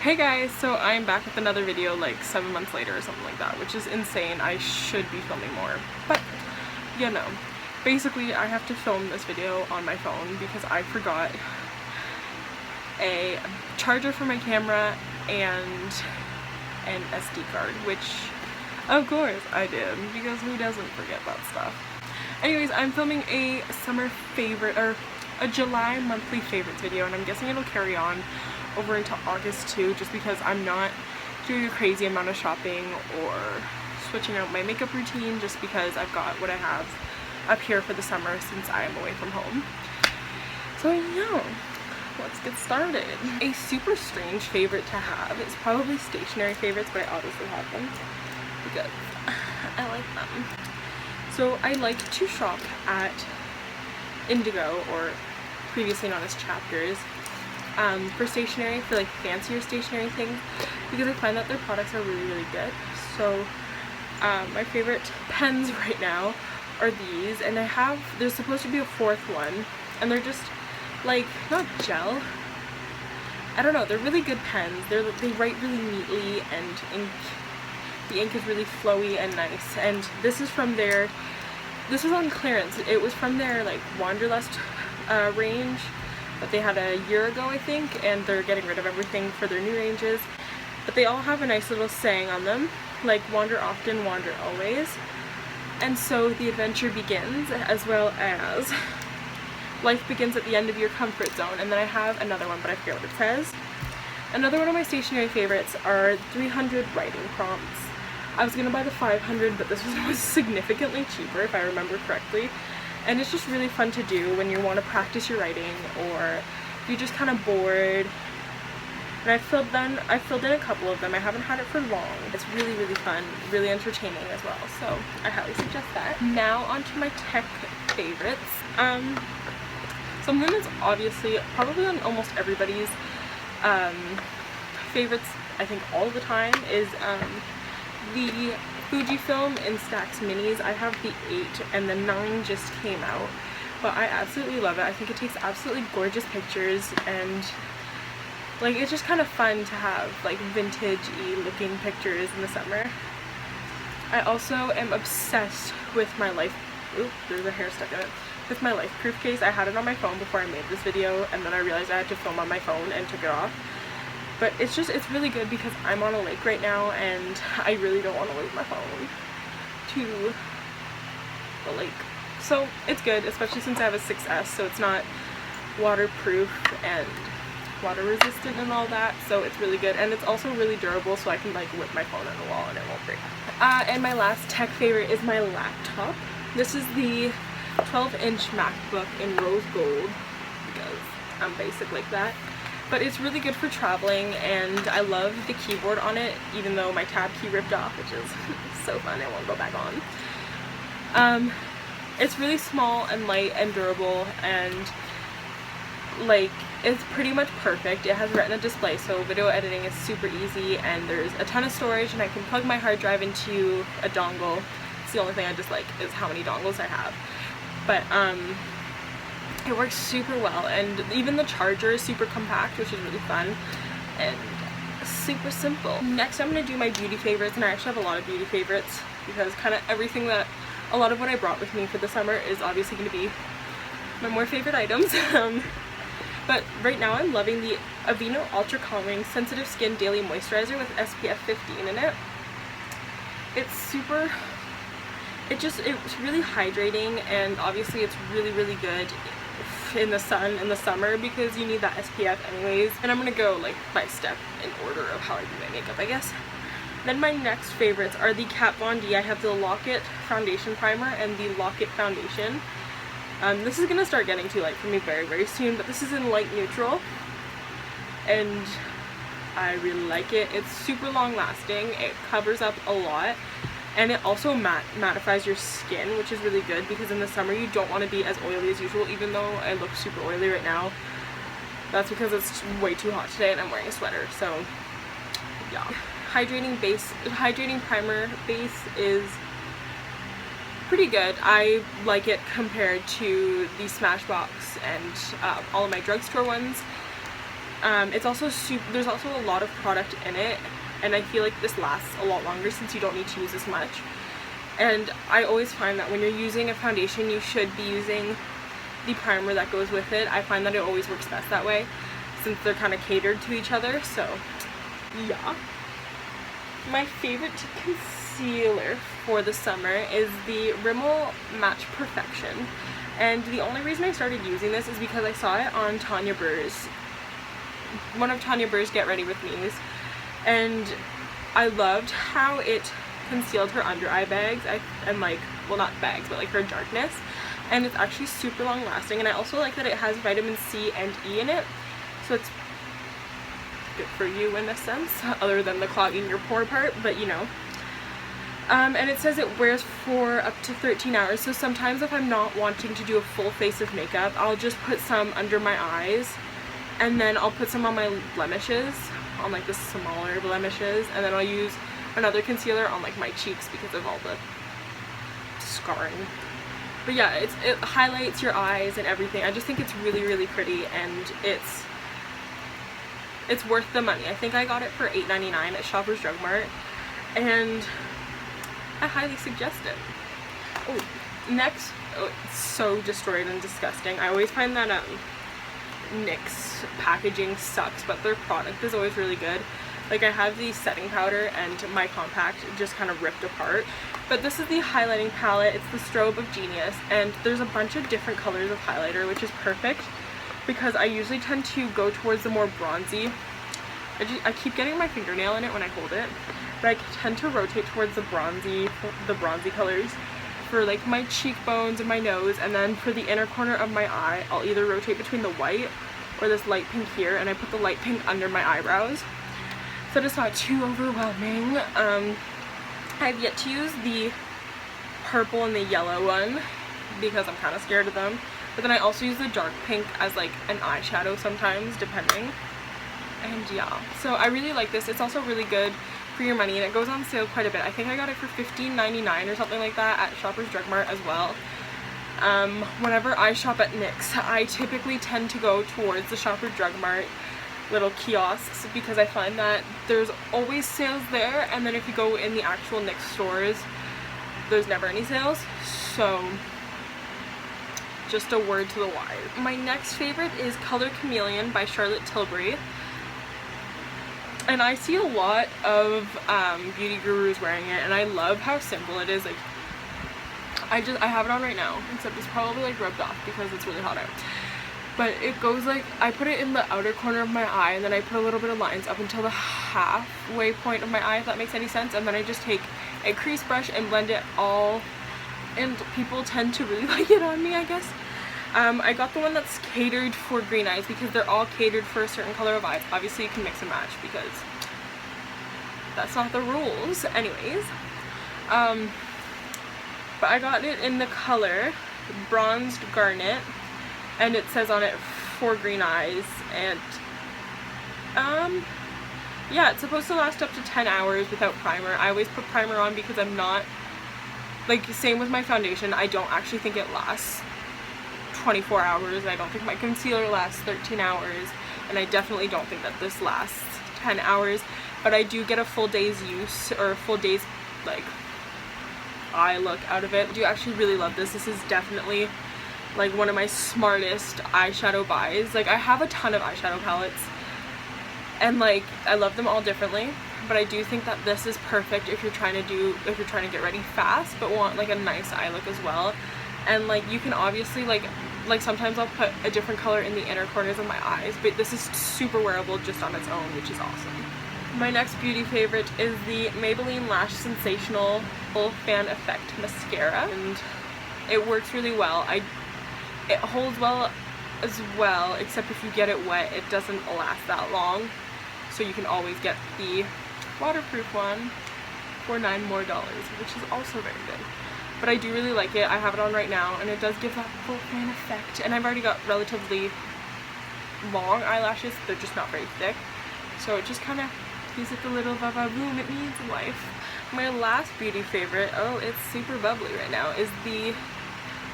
Hey guys, so I'm back with another video like 7 months later or something like that, which is insane. I should be filming more, but you know, basically I have to film this video on my phone because I forgot a charger for my camera and an SD card, which of course I did, because who doesn't forget that stuff? Anyways, I'm filming a summer favorite, or a July monthly favorites video, and I'm guessing it'll carry on over into August too, just because I'm not doing a crazy amount of shopping or switching out my makeup routine, just because I've got what I have up here for the summer since I am away from home. So yeah, let's get started. A super strange favorite to have is probably stationery favorites, but I obviously have them because I like them. So I like to shop at Indigo, or previously known as Chapters, for stationery, for like fancier stationery things, because I find that their products are really good. So my favorite pens right now are these, and there's supposed to be a fourth one, and they're just like, not gel, I don't know, they're really good pens. They write really neatly, and the ink is really flowy and nice. And this is on clearance. It was from their like Wanderlust range that they had a year ago, I think, and they're getting rid of everything for their new ranges. But they all have a nice little saying on them, like wander often, wander always. And so the adventure begins, as well as life begins at the end of your comfort zone. And then I have another one, but I forget what it says. Another one of my stationery favorites are 300 writing prompts. I was gonna buy the 500, but this was significantly cheaper if I remember correctly. And it's just really fun to do when you want to practice your writing, or if you're just kind of bored. And I filled in a couple of them. I haven't had it for long. It's really fun, really entertaining as well. So I highly suggest that. Now onto my tech favorites. Something that's obviously probably on almost everybody's favorites, I think all the time, is the Fujifilm Instax Minis. I have the 8 and the 9 just came out, but I absolutely love it. I think it takes absolutely gorgeous pictures, and like it's just kind of fun to have like vintage-y looking pictures in the summer. I also am obsessed with my there's a hair stuck in it. With my Life Proof case. I had it on my phone before I made this video, and then I realized I had to film on my phone and took it off. But it's really good because I'm on a lake right now, and I really don't want to lose my phone to the lake. So it's good, especially since I have a 6S, so it's not waterproof and water resistant and all that, so it's really good. And it's also really durable, so I can like whip my phone on the wall and it won't break. And my last tech favorite is my laptop. This is the 12-inch MacBook in rose gold, because I'm basic like that. But it's really good for traveling, and I love the keyboard on it, even though my tab key ripped off, which is so fun. It won't go back on. It's really small and light and durable, and like it's pretty much perfect. It has Retina display, so video editing is super easy, and there's a ton of storage, and I can plug my hard drive into a dongle. It's the only thing I dislike is how many dongles I have. But it works super well, and even the charger is super compact, which is really fun and super simple. Next, I'm going to do my beauty favorites, and I actually have a lot of beauty favorites because kind of a lot of what I brought with me for the summer is obviously going to be my more favorite items. But right now I'm loving the Aveeno Ultra Calming Sensitive Skin Daily Moisturizer with SPF 15 in it. It's really hydrating, and obviously it's really good in the sun in the summer because you need that SPF anyways. And I'm gonna go like by step in order of how I do my makeup, I guess. Then my next favorites are the Kat Von D. I have the Lock-It Foundation Primer and the Lock-It Foundation. This is gonna start getting too light for me very soon, but this is in light neutral, and I really like it. It's super long lasting, it covers up a lot, and it also mattifies your skin, which is really good because in the summer you don't want to be as oily as usual. Even though I look super oily right now, that's because it's way too hot today and I'm wearing a sweater. So yeah, hydrating primer base is pretty good. I like it compared to the Smashbox and all of my drugstore ones. There's also a lot of product in it, and I feel like this lasts a lot longer since you don't need to use as much. And I always find that when you're using a foundation, you should be using the primer that goes with it. I find that it always works best that way, since they're kind of catered to each other. So yeah. My favorite concealer for the summer is the Rimmel Match Perfection. And the only reason I started using this is because I saw it on Tanya Burr's, one of Tanya Burr's Get Ready With Me's, and I loved how it concealed her under eye bags, and like, well, not bags, but like her darkness, and it's actually super long lasting. And I also like that it has vitamin C and E in it, so it's good for you in a sense, other than the clogging your pore part, but you know. And it says it wears for up to 13 hours, so sometimes if I'm not wanting to do a full face of makeup, I'll just put some under my eyes, and then I'll put some on my blemishes, on like the smaller blemishes, and then I'll use another concealer on like my cheeks because of all the scarring. But yeah, it highlights your eyes and everything. I just think it's really, really pretty, and it's worth the money. I think I got it for $8.99 at Shoppers Drug Mart, and I highly suggest it. Oh, next, it's so destroyed and disgusting. I always find that NYX packaging sucks, but their product is always really good. Like, I have the setting powder and my compact just kind of ripped apart. But this is the highlighting palette. It's the Strobe of Genius, and there's a bunch of different colors of highlighter, which is perfect because I usually tend to go towards the more bronzy. I keep getting my fingernail in it when I hold it, but I tend to rotate towards the bronzy colors for like my cheekbones and my nose, and then for the inner corner of my eye, I'll either rotate between the white or this light pink here, and I put the light pink under my eyebrows so that it's not too overwhelming. I've yet to use the purple and the yellow one because I'm kind of scared of them, but then I also use the dark pink as like an eyeshadow sometimes, depending. And yeah, so I really like this. It's also really good for your money, and it goes on sale quite a bit. I think I got it for $15.99 or something like that at Shoppers Drug Mart as well. Whenever I shop at NYX, I typically tend to go towards the Shoppers Drug Mart little kiosks because I find that there's always sales there, and then if you go in the actual NYX stores, there's never any sales. So just a word to the wise. My next favorite is Color Chameleon by Charlotte Tilbury. And I see a lot of beauty gurus wearing it, and I love how simple it is. Like, I have it on right now, except it's probably like rubbed off because it's really hot out. But it goes like, I put it in the outer corner of my eye, and then I put a little bit of lines up until the halfway point of my eye, if that makes any sense. And then I just take a crease brush and blend it all, and people tend to really like it on me, I guess. I got the one that's catered for green eyes because they're all catered for a certain color of eyes. Obviously you can mix and match because that's not the rules anyways. But I got it in the color Bronzed Garnet, and it says on it for green eyes, and yeah, it's supposed to last up to 10 hours without primer. I always put primer on because I'm not, like, same with my foundation, I don't actually think it lasts 24 hours. I don't think my concealer lasts 13 hours, and I definitely don't think that this lasts 10 hours, but I do get a full day's use, or a full day's like eye look out of it. I do actually really love this. This is definitely like one of my smartest eyeshadow buys. Like, I have a ton of eyeshadow palettes, and like I love them all differently, but I do think that this is perfect if you're trying to get ready fast but want like a nice eye look as well. And like, you can obviously like sometimes I'll put a different color in the inner corners of my eyes, but this is super wearable just on its own, which is awesome. My next beauty favorite is the Maybelline Lash Sensational Full Fan Effect Mascara, and it works really well. It holds well as well, except if you get it wet, it doesn't last that long, so you can always get the waterproof one for $9 more, which is also very good. But I do really like it. I have it on right now, and it does give that full fan effect. And I've already got relatively long eyelashes. They're just not very thick. So it just kind of gives it the little va-va-boom it needs in life. My last beauty favorite, oh, it's super bubbly right now, is the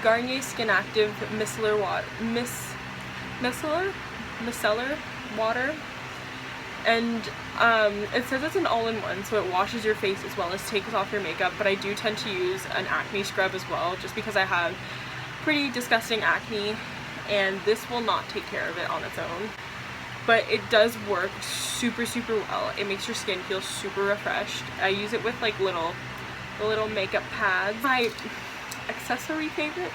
Garnier Skin Active Micellar water. And it says it's an all-in-one, so it washes your face as well as takes off your makeup, but I do tend to use an acne scrub as well, just because I have pretty disgusting acne, and this will not take care of it on its own. But it does work super well. It makes your skin feel super refreshed. I use it with like the little makeup pads. My accessorizing favorite,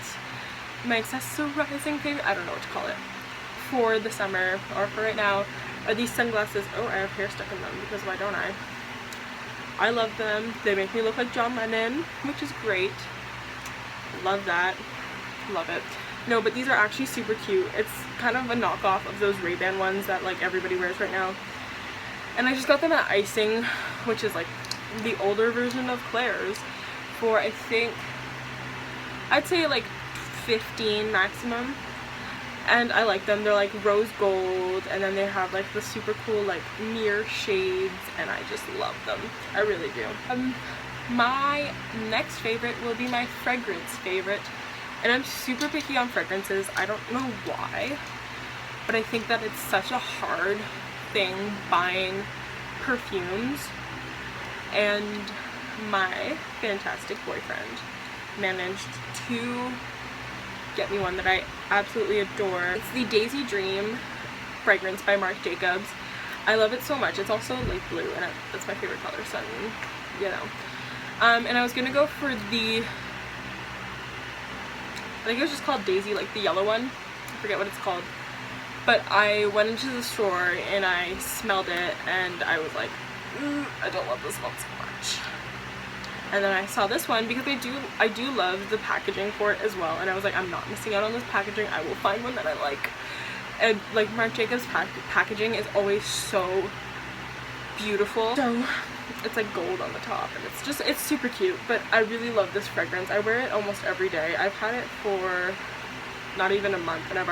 I don't know what to call it, for the summer or for right now, are these sunglasses. Oh, I have hair stuck in them, because why don't I? I love them. They make me look like John Lennon, which is great. Love that. Love it. No, but these are actually super cute. It's kind of a knockoff of those Ray-Ban ones that like everybody wears right now. And I just got them at Icing, which is like the older version of Claire's, for I think, I'd say like 15 maximum. And I like them. They're like rose gold, and then they have like the super cool like mirror shades, and I just love them. I really do. My next favorite will be my fragrance favorite, and I'm super picky on fragrances. I don't know why, but I think that it's such a hard thing buying perfumes, and my fantastic boyfriend managed to get me one that I absolutely adore. It's the Daisy Dream fragrance by Marc Jacobs. I love it so much. It's also light blue, and that's my favorite color, so you know. And I was gonna go for the, I think it was just called Daisy, like the yellow one. I forget what it's called. But I went into the store and I smelled it, and I was like, I don't love this one so much. And then I saw this one because I do love the packaging for it as well, and I was like, I'm not missing out on this packaging. I will find one that I like. And like Marc Jacobs packaging is always so beautiful. So it's like gold on the top, and it's super cute. But I really love this fragrance. I wear it almost every day. I've had it for not even a month, and I've